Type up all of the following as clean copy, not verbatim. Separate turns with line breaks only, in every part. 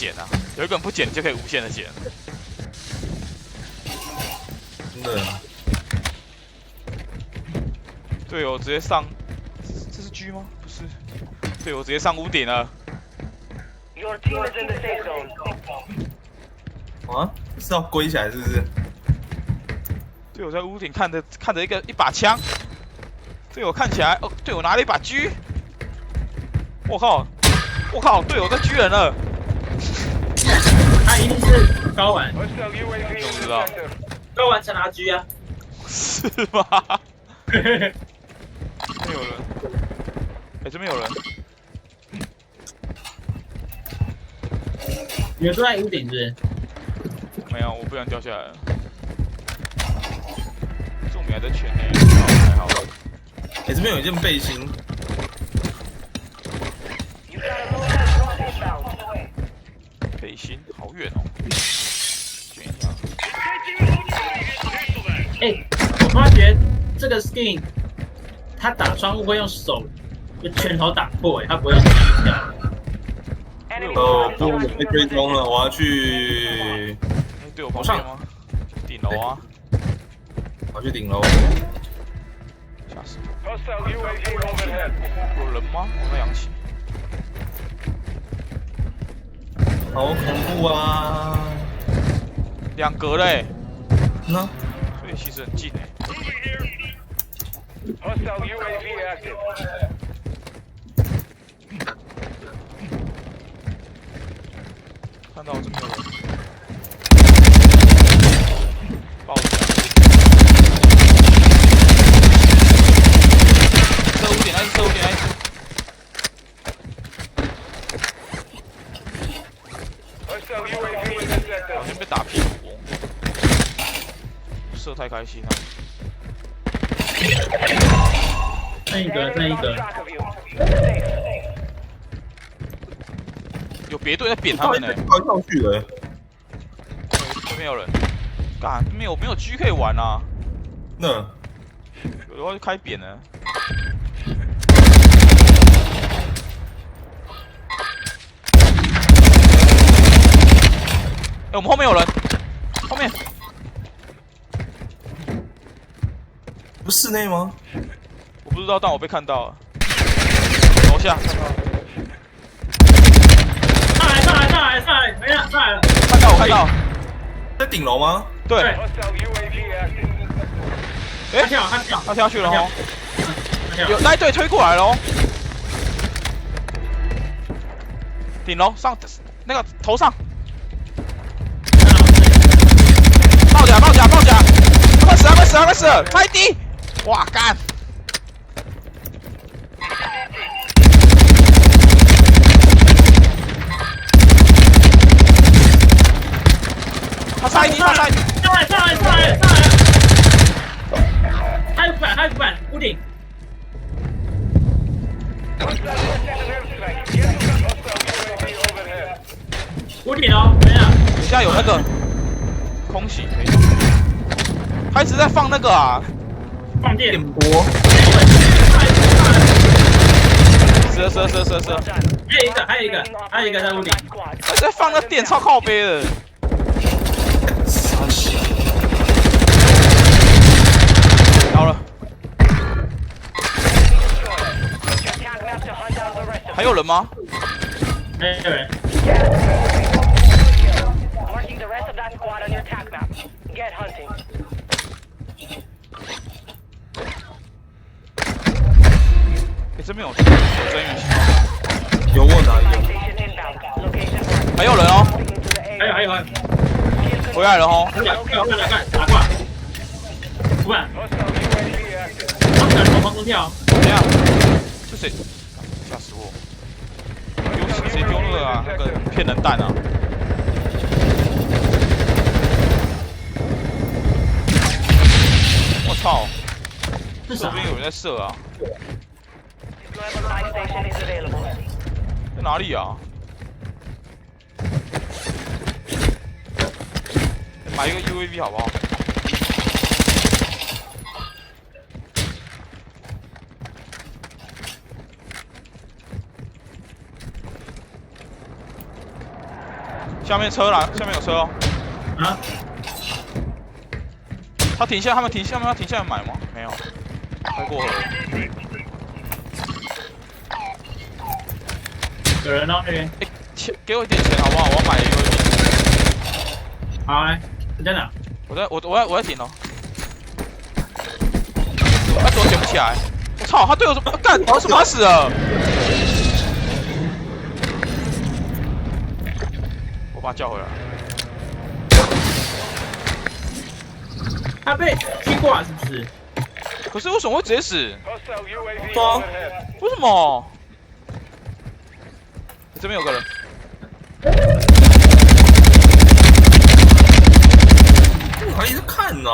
捡啊，有一个人不捡，你就可以无限的捡。
真的。
队友直接上，这是 G 吗？不是，队友直接上屋顶了。
Your team is in the safe zone.
啊？是要归起来是不是？
队友在屋顶看着一把枪，队友看起来哦，队友拿了一把狙。我靠！队友在狙人了。
他一定是高玩，
怎么知道？
高玩才拿狙啊。
是吗？这边有人。这边有人。
你们都在屋顶是不是？
没有，我不想掉下来了。重点还在圈内，还好。
这边有一件背心。
背心好远哦，卷一下。
我发觉这个 skin， 他打窗户会用手，就拳头打破，他不会用脚跳。
不，我被追踪了，我要去。
对我旁边吗？顶楼啊！
我要去顶楼。
吓死我！有人吗？我在扬起。
好恐怖啊！
两格嘞。
那？
所以其实很近哎。看到这边有人。爆起来！射5点，射5点，好像被打屁股，射太开心了。
剩一个。
有别队在扁他们呢。
跳去了。
这边有人。干，没有 G 可以玩啊。
那
有的话就开扁了。我们后面有人，后面。
不是室内吗？
我不知道，但我被看到了。楼下看到了。
上来，没了，上来了。
看到。
在顶楼吗？
对。
他跳
去了哦。有那一队推过来了哦。顶楼上那个头上。爆甲！快死！快低！哇干！他杀一滴！上来！
还有不板，屋顶。屋顶哦，没了。
等下有那个空袭，他一直在放那个啊，
放电
波。
射！
还有一个在屋顶。
他在放那电超靠背的。好了。还有人吗？
没有人。这边有真运气。
有我哪里？
还有人哦。
还有。
回来了哦。
打过来。不板。他们敢从空中跳？
怎样？是谁？吓死我！谁丢那个啊？那个骗人弹啊！我操！这边有人在射啊！在哪里啊？买一个 UAV 好不好？下面车来，下面有车哦。
啊，
他停下，他们停下，要停下来买吗？没有，开过河。
有人到那边。
哎，钱，给我一点钱好不好？我要买一个。
好，来，你在哪？
我在顶哦。他怎么捡不起来？我操，他队友怎么干？为什么他死了？我把他叫回来。
他被踢挂是不是？
可是为什么会直接死？
Hostile UAV
对啊
overhead.
为什么？这边有个人。
我还一直看呢。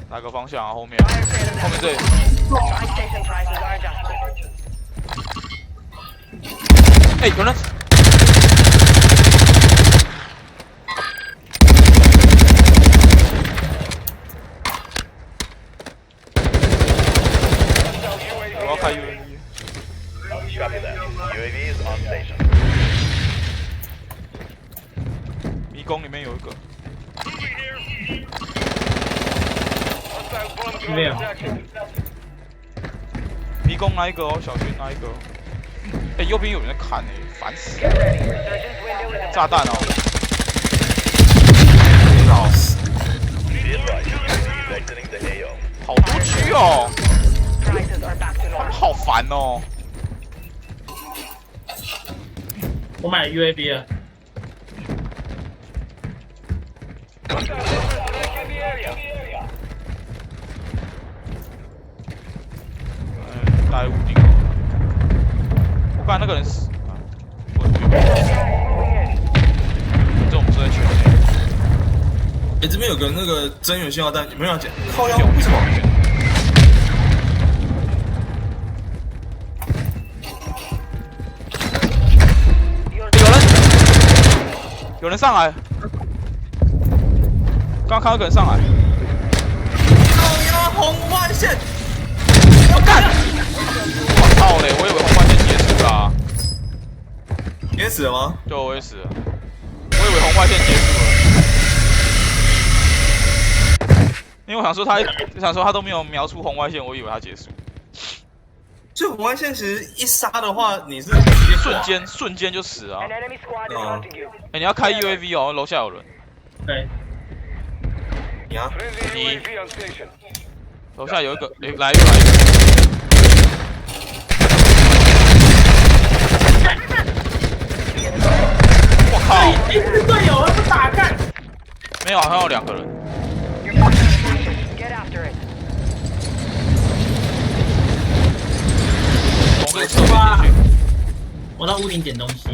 哪个方向啊？后面，
Fire sale
后面这里。
Buy station prices are adjusted.
哎，有人。我要开 UAV。
Copy that. UAV is on station.
迷宫里面有一个。
Hostile bomb drone
Leo.
detected.
迷宫那一个哦，小心那一个。哎，右边有人在看哎，烦死
Get
了！
ready. Resurgence window is
炸弹哦，
老死。
Be advised, UAV is exiting the AO.
好多区哦，
prices are back to normal.
好烦哦。
我买了 UAV 了。
Hostile bombers in the area.
大概屋顶。我看那个人死啊，我这我们是在圈内。
哎，这边有个那个增援信号弹，有没有要捡？靠腰，为什么？
有人上来，刚看到有个人上来，
靠腰红外线，
我干！我操嘞！我以为红外线结束啦，
也死了吗？
对，我也死了，我以为红外线结束了，因为我想说他都没有瞄出红外线，我以为他结束，
所以红外线其实一杀的话，你是直接
瞬间就死啊！
An enemy squad is hunting you.
哎，你要开 UAV 哦，楼下有人，
对，
你啊，
Friendly UAV on station.
楼下有一个，哎，来一个，来一个。我靠！
一支队友不打干。
没有，好像有2个人。
Get after it.
从这个侧面进去。
我到屋顶捡东西。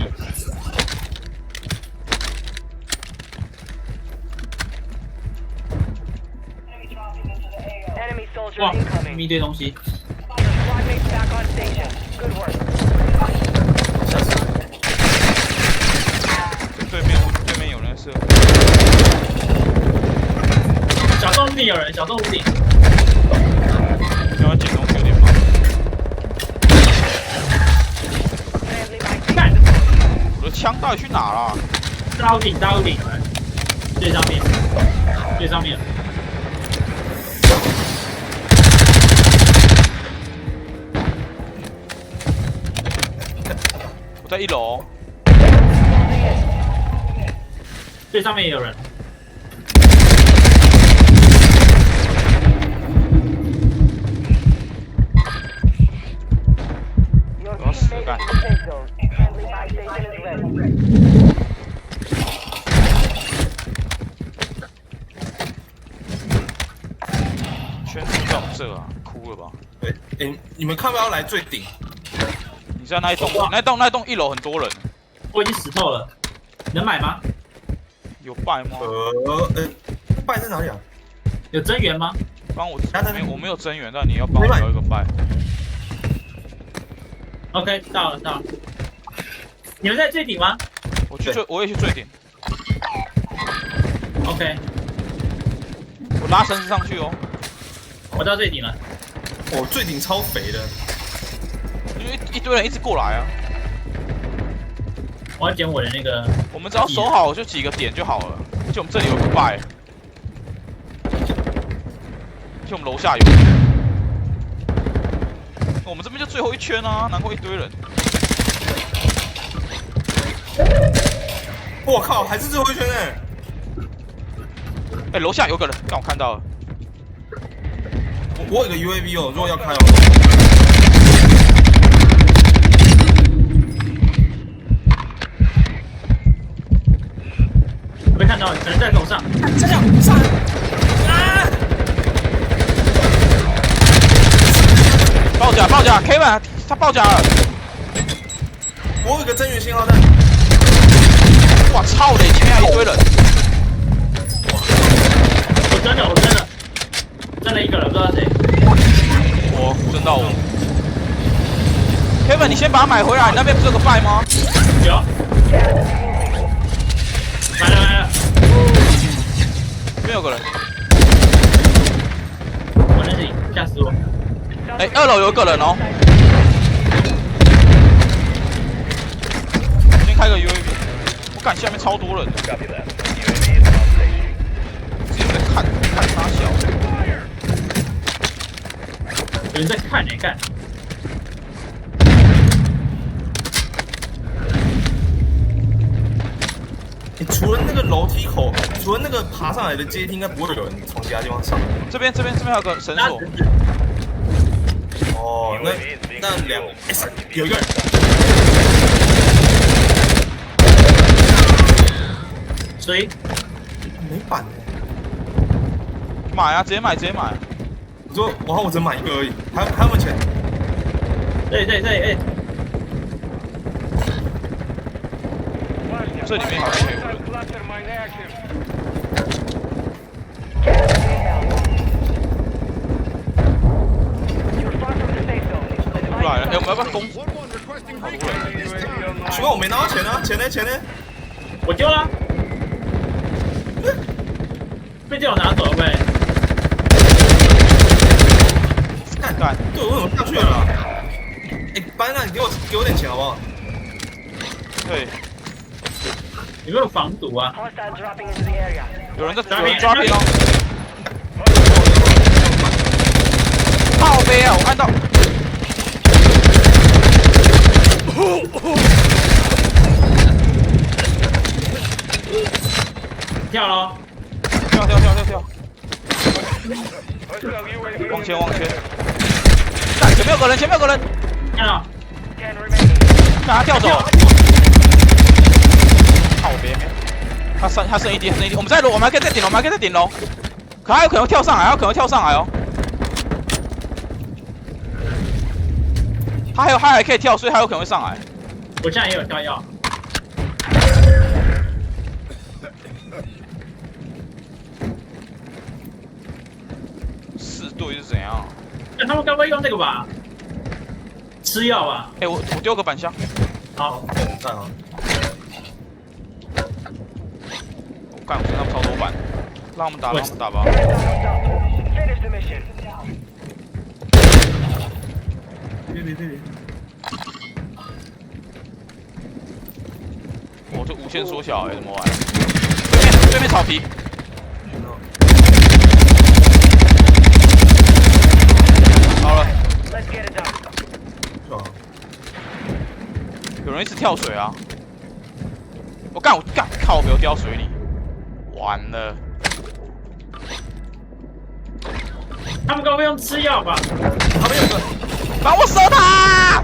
Enemy soldier
哇，
incoming.
一堆东西。
Your squad mates back on station. Good work.
对面有人射。
小洞屋顶有人，小洞屋顶。
你要捡东西有点忙。
Friendly by
干，
我的枪到底去哪了？
大屋顶，大屋顶有人。最上面，最上面。
我在1楼。
最上面也有人。
Your
Đó,
team
sửa
made
cài.
it to the safe zone. Friendly buy station is ready.
圈出在我们这啊，哭了吧？
对，哎，你们看不要来最顶，
你在那一栋，那栋1楼很多人，
我已经死透了，能买吗？
有拜吗？
拜在哪里啊？
有增援吗？
帮我，
他在那边
我没有增援，但你要帮我摇一个拜。
OK，到了到了。你们在最顶吗
我也去最顶，
？OK，
我拉绳子上去哦，
我到最顶了。
哦，最顶超肥的，
因为一堆人一直过来啊。
我要捡我的那个，
我们只要守好就几个点就好了。而且我们这里有个 buy， 而且我们楼下有。我们这边就最后一圈啊，难怪一堆人。
我靠，还是最后一圈呢。
哎，楼下有个人，让我看到了。
我有个 UAV 哦，如果要开哦。
我没看到，可能在楼上。
这样上啊！
爆甲爆甲 ，Kevin 他爆甲了。
我有个增援信号弹。
哇操嘞，前面还有一堆人。
我真了一个人，不知道谁。
我真到我。Kevin， 你先把它买回来，你那边不是有个 buy 吗？
有。来了，
这边有个人。
我在这里，吓死我！
哎，2楼有一个人哦。先开个 UAV， 我感下面超多人的。
Copy that. UAV is on station.
自己在看他小。
有人在看你干。
除了那个楼梯口，除了那个爬上来的阶梯，应该不会有人从其他地方上。
这边还有个绳索。
哦，那两个，有一个人。
谁？
没板呢。
买啊，直接买。
我说我只买一个而已，还有没有钱？
对，哎。
这里面好像有人。出来了，哎，我们要不要攻？
奇怪，我没拿到钱啊，钱呢？
我丢了，被队友拿走了呗。
干，
对，我怎么下去了？哎，班长，你给我点钱好不好？
对，
有没有防堵啊？
Hostile dropping into the area.
有人抓兵哦。靠背啊，我看到。
跳咯！
跳！往前！干，前面有个人！
看到，
让他跳走。靠边！他剩一滴，我们在楼，我们还可以在顶楼，可他有可能跳上来，哦。他还可以跳，所以他有可能会上来。
我现在也有跳药。
4队是怎样？
他们该不会用这个吧？吃药吧？
哎，我丢个板箱。
好，
我看啊。
我干，我身上超多板，让我们打吧。
Finish the mission.
别！
我这无限缩小怎么玩？对面草皮。好了。
Let's get it done.
有人一直跳水啊！我靠！我没有掉水里，完了。
他们该不会用吃药吧？
旁边有个，
帮我射他！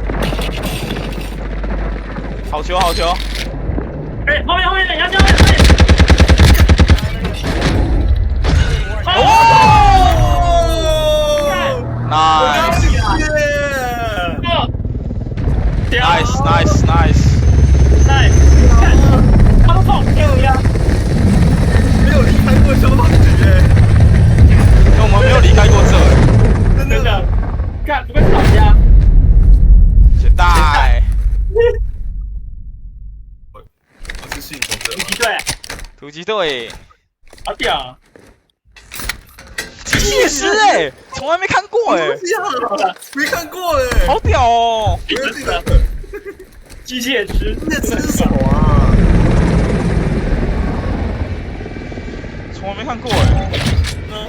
好球！
哎，后面，杨江！Nice！ 他们放掉呀！
没有离开过消防局耶，
因为我们没有离开过这。
真的。
干，不会吵架。
简单。
我是幸存者
突击队，
突击队，
好屌！
机械师哎，从来没看过哎，
没看过哎，
好屌哦！
机械师，
这是什么啊？
从来没看过哎。
嗯，